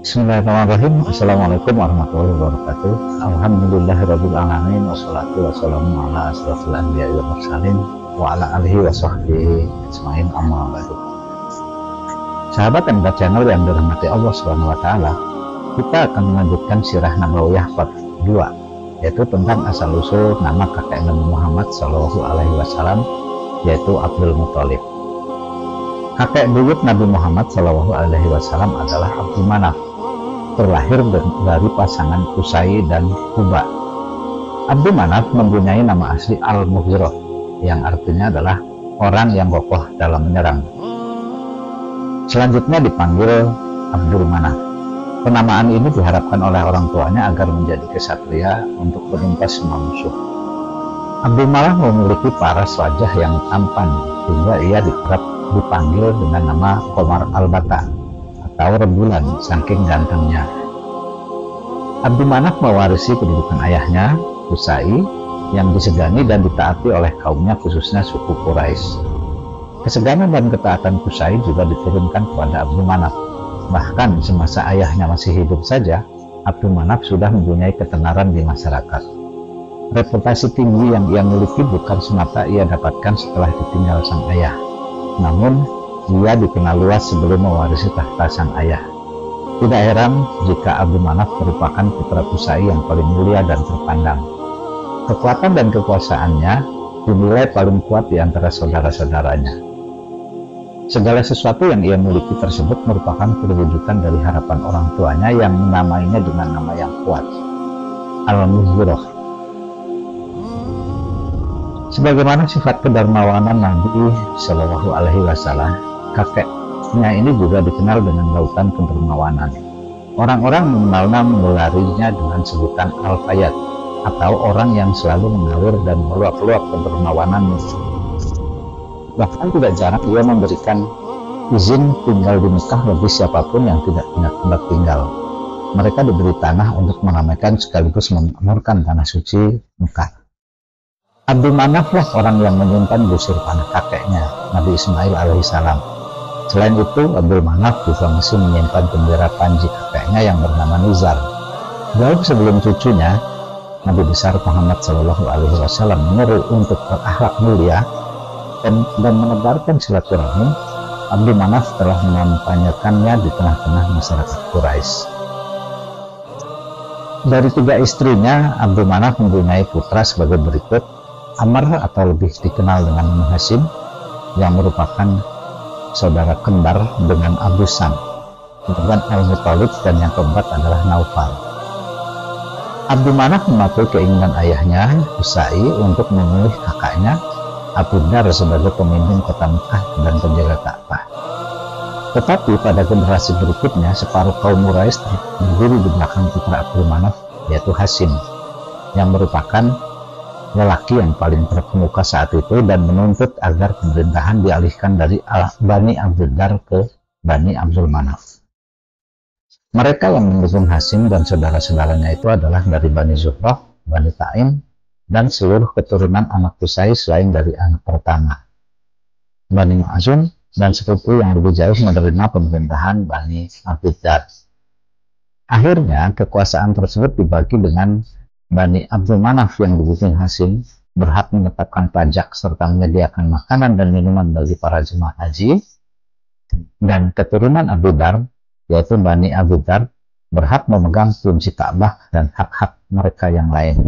Bismillahirrahmanirrahim. Assalamualaikum warahmatullahi wabarakatuh. Alhamdulillahirabbil alamin wassalatu wassalamu ala asrofil anbiya'i wal mursalin wa ala alihi wa sahbihi ajmain amma ba'du. Sahabat MK Channel yang dirahmati Allah Subhanahu wa taala, kita akan melanjutkan sirah Nabawiyah part 2, yaitu tentang asal usul nama kakek Nabi Muhammad Shallallahu alaihi wasallam, yaitu Abdul Muthalib. Kakek buyut Nabi Muhammad Shallallahu alaihi wasallam adalah Abdul Manaf, terlahir dari pasangan Qusay dan Quba. Abdul Manaf mempunyai nama asli Al-Mughirah, yang artinya adalah orang yang kokoh dalam menyerang. Selanjutnya dipanggil Abdul Manaf. Penamaan ini diharapkan oleh orang tuanya agar menjadi kesatria untuk menumpas semua musuh. Abdul Manaf memiliki paras wajah yang tampan, sehingga ia dipanggil dengan nama Qomar Al-Bata atau rembulan saking gantengnya. Abdul Manaf mewarisi kedudukan ayahnya, Qusay, yang disegani dan ditaati oleh kaumnya, khususnya suku Quraisy. Keseganan dan ketaatan Qusay juga diturunkan kepada Abdul Manaf. Bahkan semasa ayahnya masih hidup saja, Abdul Manaf sudah mempunyai ketenaran di masyarakat. Reputasi tinggi yang ia miliki bukan semata ia dapatkan setelah ditinggal sang ayah, namun ia dikenal luas sebelum mewarisi tahta sang ayah. Tidak heran jika Abdul Manaf merupakan putra Qusay yang paling mulia dan terpandang. Kekuatan dan kekuasaannya dinilai paling kuat di antara saudara-saudaranya. Segala sesuatu yang ia miliki tersebut merupakan perwujudan dari harapan orang tuanya yang menamainya dengan nama yang kuat, Al-Mughirah. Sebagaimana sifat kedermawanan Nabi Shallallahu alaihi wasallam, kakeknya ini juga dikenal dengan lautan kedermawanan. Orang-orang mengelarinya dengan sebutan Al-Fayyad, atau orang yang selalu mengalir dan meluap-luap kedermawanannya. Bahkan tidak jarang ia memberikan izin tinggal di Mekah bagi siapapun yang tidak punya tempat tinggal. Mereka diberi tanah untuk meramaikan sekaligus memakmurkan tanah suci Mekah. Abdul Manaf lah orang yang menyimpan busur panah kakeknya, Nabi Ismail alaihissalam. Selain itu, Abdul Manaf juga masih menyimpan bendera panji kakeknya yang bernama Nizar. Jauh sebelum cucunya, Nabi besar Muhammad Shallallahu alaihi wasallam menyeru untuk berakhlak mulia dan menebarkan silaturahmi. Abdul Manaf telah mengampanyakannya di tengah-tengah masyarakat Quraisy. Dari 3 istrinya, Abdul Manaf mempunyai putra sebagai berikut: Amr atau lebih dikenal dengan Hashim, yang merupakan saudara kembar dengan Abu Sam, kemudian Al-Muthalib, dan yang keempat adalah Naufal. Abdul Manaf mematuhi keinginan ayahnya, Qusay, untuk memilih kakaknya Abu Dar sebagai pemimpin kota Mekah dan penjaga Ka'bah. Tetapi pada generasi berikutnya, separuh kaum Quraisy berdiri di belakang putra Abdul Manaf, yaitu Hashim, yang merupakan lelaki yang paling terkemuka saat itu, dan menuntut agar pemerintahan dialihkan dari Bani Abdul Dar ke Bani Abdul Manaf. Mereka yang mendukung Hashim dan saudara-saudaranya itu adalah dari Bani Zuhrah, Bani Taim, dan seluruh keturunan anak Qusay selain dari anak pertama, Bani Ma'zum, dan sepupu yang lebih jauh menerima pemerintahan Bani Abdul Dar. Akhirnya, kekuasaan tersebut dibagi dengan Bani Abdul Manaf yang didukung Hashim berhak menetapkan pajak serta menyediakan makanan dan minuman bagi para jemaah haji, dan keturunan Abdul Dar, yaitu Bani Abdul Dar, berhak memegang kunci Ka'bah dan hak-hak mereka yang lain,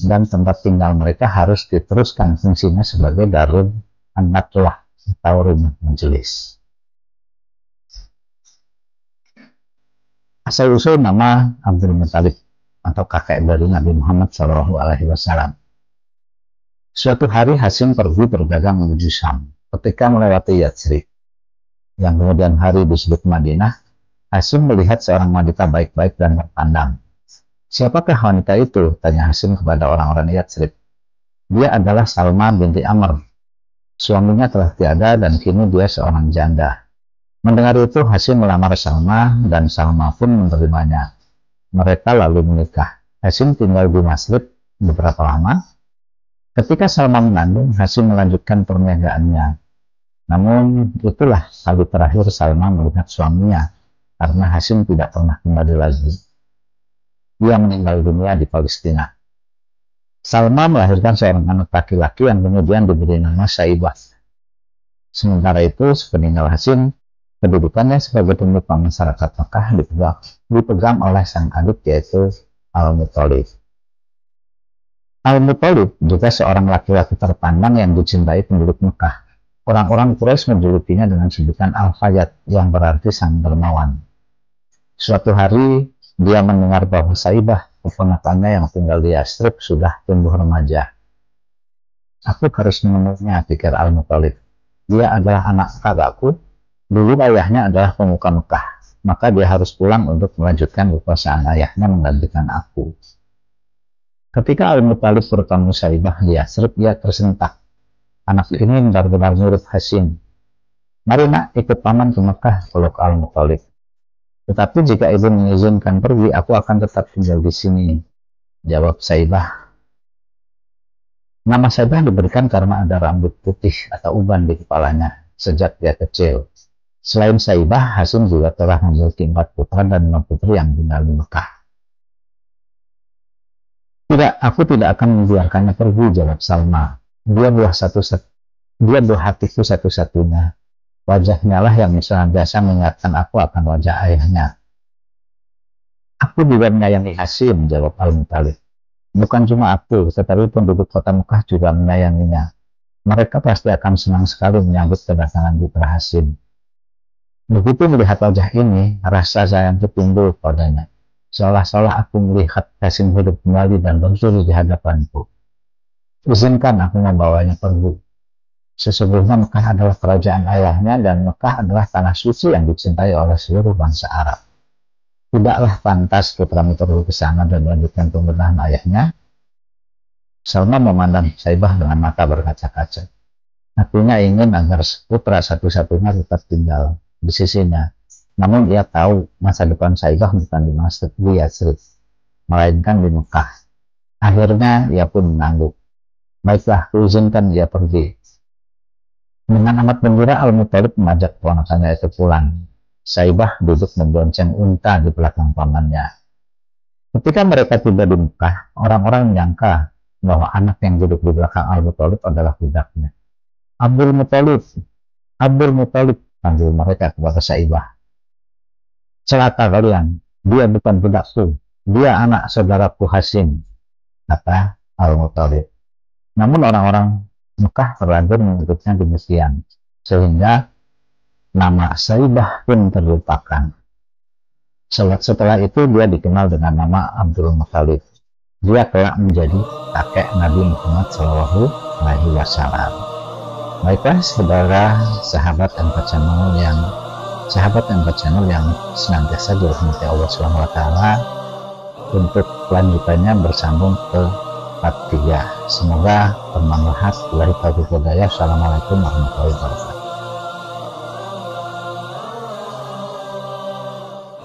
dan tempat tinggal mereka harus diteruskan fungsinya sebagai Darul An-Nadwah atau rumah majelis. Asal-usul nama Abdul Muthalib atau kakek dari Nabi Muhammad Shallallahu alaihi wasallam. Suatu hari Hashim pergi berdagang menuju Syam. Ketika melewati Yatsrib, yang kemudian hari disebut Madinah, Hashim melihat seorang wanita baik-baik dan terpandang. "Siapakah wanita itu?" tanya Hashim kepada orang-orang Yatsrib. "Dia adalah Salma binti Amr. Suaminya telah tiada dan kini dia seorang janda." Mendengar itu, Hashim melamar Salma dan Salma pun menerimanya. Mereka lalu menikah. Hashim tinggal di Masrib beberapa lama. Ketika Salma mengandung, Hashim melanjutkan perniagaannya. Namun itulah kali terakhir Salma melihat suaminya. karena Hashim tidak pernah kembali lagi. Dia meninggal dunia di Palestina. Salma melahirkan seorang anak laki-laki yang kemudian diberi nama Saibah. Sementara itu, sepeninggal Hashim, kedudukannya sebagai pemimpin masyarakat Mekah dipegang oleh sang adik, yaitu Al-Muthalib. Al-Muthalib juga seorang laki-laki terpandang yang dicintai penduduk Mekah. Orang-orang Quraisy menjulukinya dengan sebutan Al-Fayyad, yang berarti sang dermawan. Suatu hari, dia mendengar bahwa Saibah, keponakannya yang tinggal di Yastrib, sudah tumbuh remaja. Aku harus menemuinya, pikir Al-Muthalib. Dia adalah anak kakakku. Dulu ayahnya adalah pemuka Mekah, maka dia harus pulang untuk melanjutkan kekuasaan ayahnya menggantikan aku. Ketika Al-Muthalib bertemu Saibah di Yastrib, dia tersentak. Anak ini benar-benar mirip Hashim. Mari nak, ikut paman ke Mekah, peluk Al-Muthalib. Tetapi jika ibu mengizinkan pergi, aku akan tetap tinggal di sini, jawab Saibah. Nama Saibah diberikan karena ada rambut putih atau uban di kepalanya sejak dia kecil. Selain Saibah, Hashim juga telah memiliki 4 putra dan 5 putri yang tinggal di Mekah. Tidak, aku tidak akan membiarkannya pergi, jawab Salma. Dia buah hatiku satu-satunya. Wajahnya lah yang biasa mengingatkan aku akan wajah ayahnya. Aku juga menyayangi Hashim, jawab Al-Muthalib. Bukan cuma aku, tetapi penduduk kota Mekah juga menyayanginya. Mereka pasti akan senang sekali menyambut kedatangan putra Hashim. Begitu melihat wajah ini, rasa sayangku timbul padanya. Seolah-olah aku melihat Hashim hidup kembali dan berdiri di hadapanku. Izinkan aku membawanya pergi. Sesungguhnya Mekah adalah kerajaan ayahnya dan Mekah adalah tanah suci yang dicintai oleh seluruh bangsa Arab. Tidaklah pantas putramu pergi ke sana dan melanjutkan pemerintahan ayahnya. Salma memandang Saibah dengan mata berkaca-kaca. Hatinya ingin agar putra satu-satunya tetap tinggal di sisinya. Namun ia tahu masa depan Saibah bukan di Yastrib, melainkan di Mekah. Akhirnya ia pun mengangguk. Baiklah, kuizinkan dia pergi. Dengan amat gembira, Al-Muthalib mengajak ponakannya itu pulang. Saibah duduk membonceng unta di belakang pamannya. Ketika mereka tiba di Mekah, orang-orang menyangka bahwa anak yang duduk di belakang Al-Muthalib adalah budaknya. Abdul Muthalib, panggil mereka kepada Saibah. Celaka kalian, dia bukan budakku, dia anak saudaraku Hashim, kata Al-Muthalib. Namun orang-orang Mekah terlanjur menyebutnya demikian, sehingga nama Saibah pun terlupakan. Setelah itu dia dikenal dengan nama Abdul Muthalib. Dia telah menjadi kakek Nabi Muhammad SAW. Baiklah saudara sahabat MK Channel yang senantiasa dirahmati Allah SWT. Untuk kelanjutannya bersambung ke part 3. Semoga bermanfaat. Assalamualaikum warahmatullahi wabarakatuh.